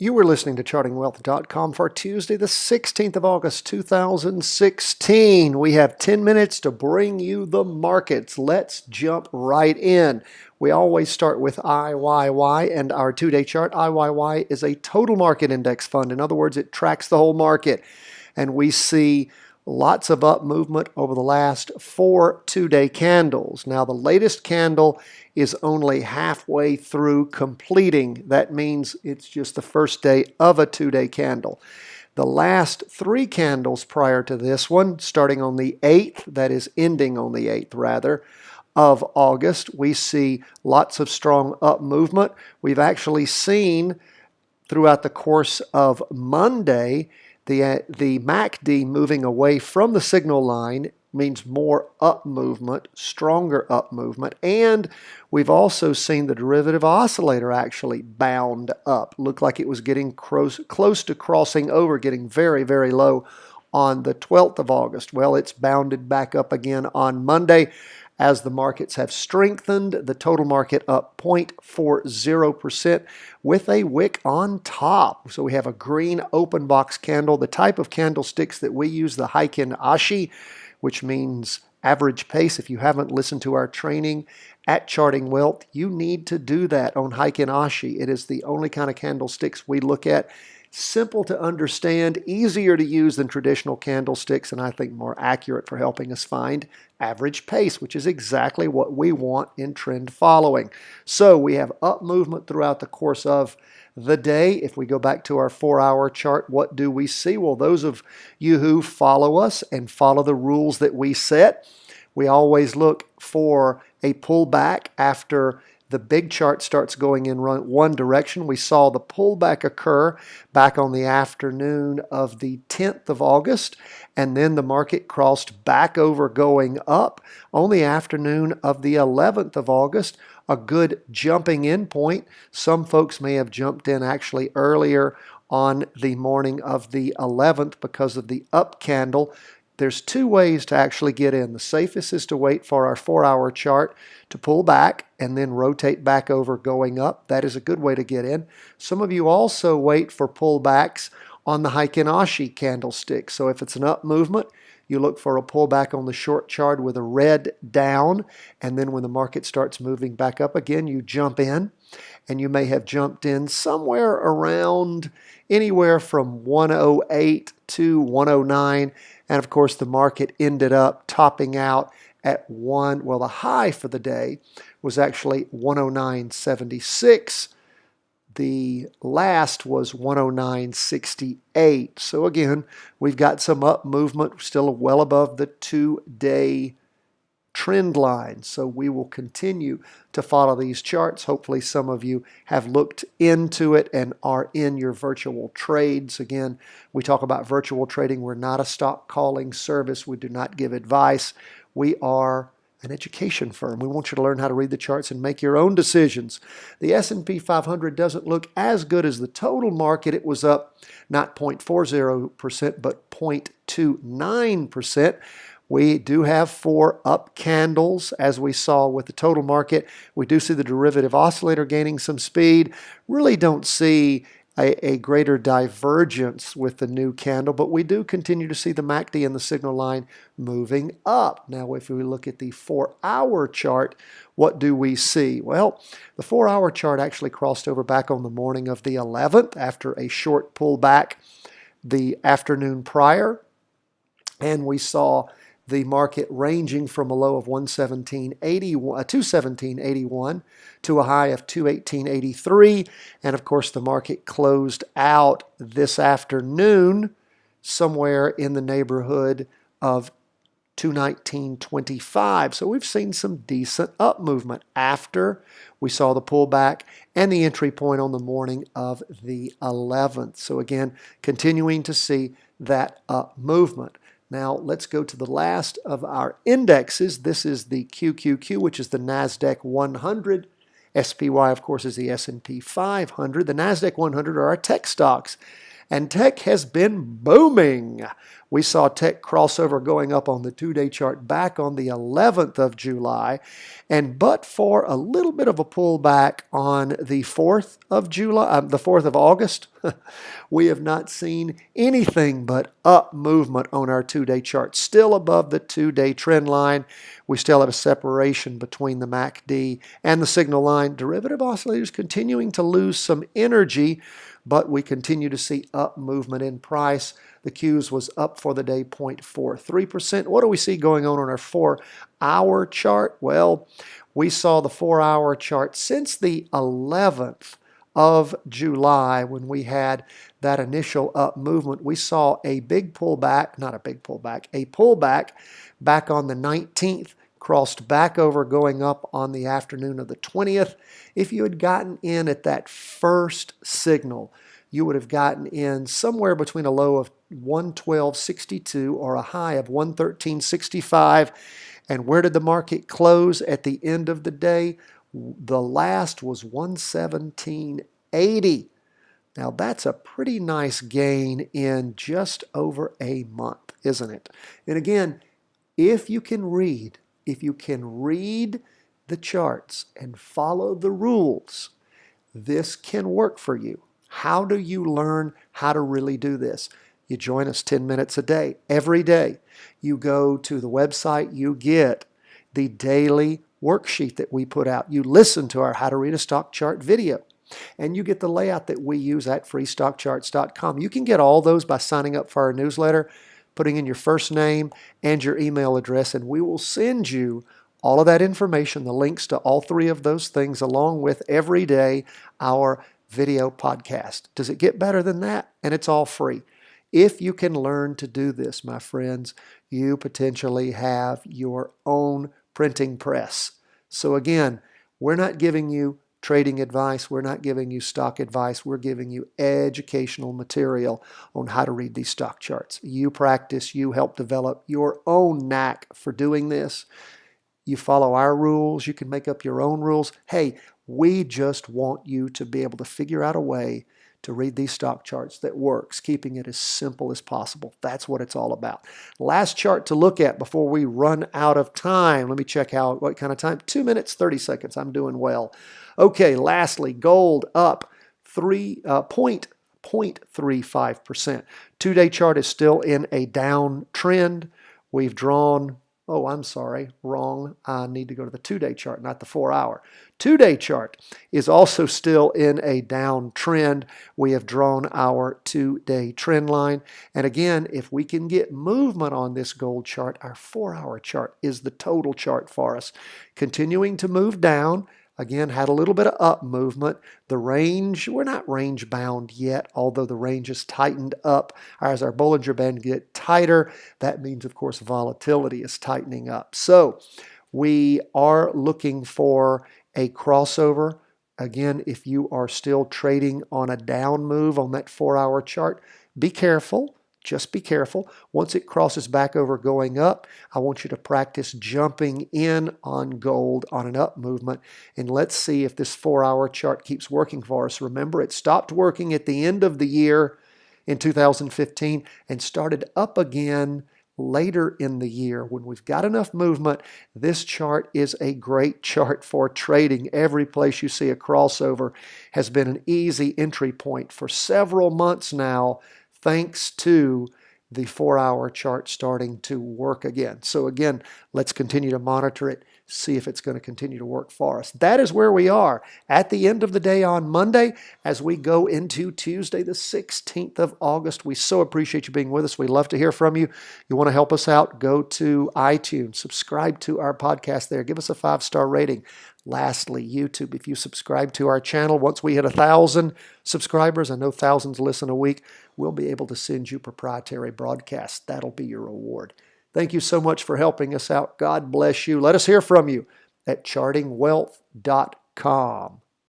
You were listening to ChartingWealth.com for Tuesday, the 16th of August, 2016. We have 10 minutes to bring you the markets. Let's jump right in. We always start with IYY and our two-day chart. IYY is a total market index fund. In other words, it tracks the whole market. And we see lots of up movement over the last 4 two-day candles. Now, the latest candle is only halfway through completing. That means it's just the first day of a two-day candle. The last 3 candles prior to this one, starting on the 8th, that is ending on the 8th rather, of August, we see lots of strong up movement. We've actually seen throughout the course of Monday the MACD moving away from the signal line means more up movement, stronger up movement, and we've also seen the derivative oscillator actually bound up. Looked like it was getting close to crossing over, getting very, very low on the 12th of August. Well, it's bounded back up again on Monday as the markets have strengthened. The total market up 0.40% with a wick on top. So we have a green open box candle, the type of candlesticks that we use, the Heikin Ashi, which means average pace. If you haven't listened to our training at Charting Wealth, you need to do that on Heikin Ashi. It is the only kind of candlesticks we look at. Simple to understand, easier to use than traditional candlesticks, and I think more accurate for helping us find average pace, which is exactly what we want in trend following. So we have up movement throughout the course of the day. If we go back to our 4-hour chart, what do we see? Well, those of you who follow us and follow the rules that we set, we always look for a pullback after the big chart starts going in one direction. We saw the pullback occur back on the afternoon of the 10th of August, and then the market crossed back over going up on the afternoon of the 11th of August, a good jumping in point. Some folks may have jumped in actually earlier on the morning of the 11th because of the up candle. There's 2 ways to actually get in. The safest is to wait for our 4-hour chart to pull back and then rotate back over going up. That is a good way to get in. Some of you also wait for pullbacks on the Heikin Ashi candlestick. So if it's an up movement, you look for a pullback on the short chart with a red down, and then when the market starts moving back up again, you jump in, and you may have jumped in somewhere around anywhere from 108 to 109, and of course the market ended up topping out at the high for the day was actually 109.76. The last was 109.68. So again, we've got some up movement, still well above the 2-day trend line. So we will continue to follow these charts. Hopefully some of you have looked into it and are in your virtual trades. Again, we talk about virtual trading. We're not a stock calling service. We do not give advice. We are an education firm. We want you to learn how to read the charts and make your own decisions. The S&P 500 doesn't look as good as the total market. It was up not 0.40%, but 0.29%. We do have 4 up candles, as we saw with the total market. We do see the derivative oscillator gaining some speed. Really don't see a greater divergence with the new candle, but we do continue to see the MACD and the signal line moving up. Now, if we look at the 4-hour chart, what do we see? Well, the 4-hour chart actually crossed over back on the morning of the 11th after a short pullback the afternoon prior, and we saw the market ranging from a low of 217.81 to a high of 218.83. And of course, the market closed out this afternoon somewhere in the neighborhood of 219.25. So we've seen some decent up movement after we saw the pullback and the entry point on the morning of the 11th. So again, continuing to see that up movement. Now, let's go to the last of our indexes. This is the QQQ, which is the NASDAQ 100. SPY, of course, is the S&P 500. The NASDAQ 100 are our tech stocks. And tech has been booming. We saw tech crossover going up on the 2-day chart back on the 11th of July. And but for a little bit of a pullback on the 4th of July, the 4th of August, we have not seen anything but up movement on our 2-day chart. Still above the 2-day trend line. We still have a separation between the MACD and the signal line. Derivative oscillators continuing to lose some energy, but we continue to see up movement in price. The Qs was up for the day 0.43%. What do we see going on our 4-hour chart? Well, we saw the 4-hour chart since the 11th of July when we had that initial up movement. We saw a big pullback, not a big pullback, a pullback back on the 19th, crossed back over going up on the afternoon of the 20th. If you had gotten in at that first signal, you would have gotten in somewhere between a low of 112.62 or a high of 113.65. And where did the market close at the end of the day? The last was 117.80. Now that's a pretty nice gain in just over a month, isn't it? And again, if you can read the charts and follow the rules, this can work for you. How do you learn how to really do this? You join us 10 minutes a day, every day. You go to the website, you get the daily worksheet that we put out. You listen to our How to Read a Stock Chart video, and you get the layout that we use at freestockcharts.com. You can get all those by signing up for our newsletter, putting in your first name and your email address, and we will send you all of that information, the links to all three of those things, along with every day our video podcast. Does it get better than that? And it's all free. If you can learn to do this, my friends, you potentially have your own printing press. So again, we're not giving you trading advice. We're not giving you stock advice. We're giving you educational material on how to read these stock charts. You practice, you help develop your own knack for doing this. You follow our rules. You can make up your own rules. Hey, we just want you to be able to figure out a way to read these stock charts that works, keeping it as simple as possible. That's what it's all about. Last chart to look at before we run out of time. Let me check out what kind of time. 2 minutes, 30 seconds. I'm doing well. Okay, lastly, gold up 0.35%. 2-day chart is still in a down trend. We've drawn, oh, I'm sorry, wrong. I need to go to the 2-day chart, not the 4-hour. 2-day chart is also still in a down trend. We have drawn our 2-day trend line. And again, if we can get movement on this gold chart, our 4-hour chart is the total chart for us. Continuing to move down. Again, had a little bit of up movement. The range, we're not range bound yet, although the range is tightened up. As our Bollinger Band get tighter, that means, of course, volatility is tightening up. So we are looking for a crossover. Again, if you are still trading on a down move on that 4-hour chart, be careful. Just be careful. Once it crosses back over going up, I want you to practice jumping in on gold on an up movement. And let's see if this 4-hour chart keeps working for us. Remember, it stopped working at the end of the year in 2015 and started up again later in the year. When we've got enough movement, this chart is a great chart for trading. Every place you see a crossover has been an easy entry point for several months now, thanks to the 4-hour chart starting to work again. So again, let's continue to monitor it, see if it's going to continue to work for us. That is where we are at the end of the day on Monday as we go into Tuesday, the 16th of August. We so appreciate you being with us. We'd love to hear from you. You want to help us out, go to iTunes, subscribe to our podcast there, give us a 5-star rating. Lastly, YouTube, if you subscribe to our channel, once we hit 1,000 subscribers, I know thousands listen a week, we'll be able to send you proprietary broadcasts. That'll be your reward. Thank you so much for helping us out. God bless you. Let us hear from you at chartingwealth.com.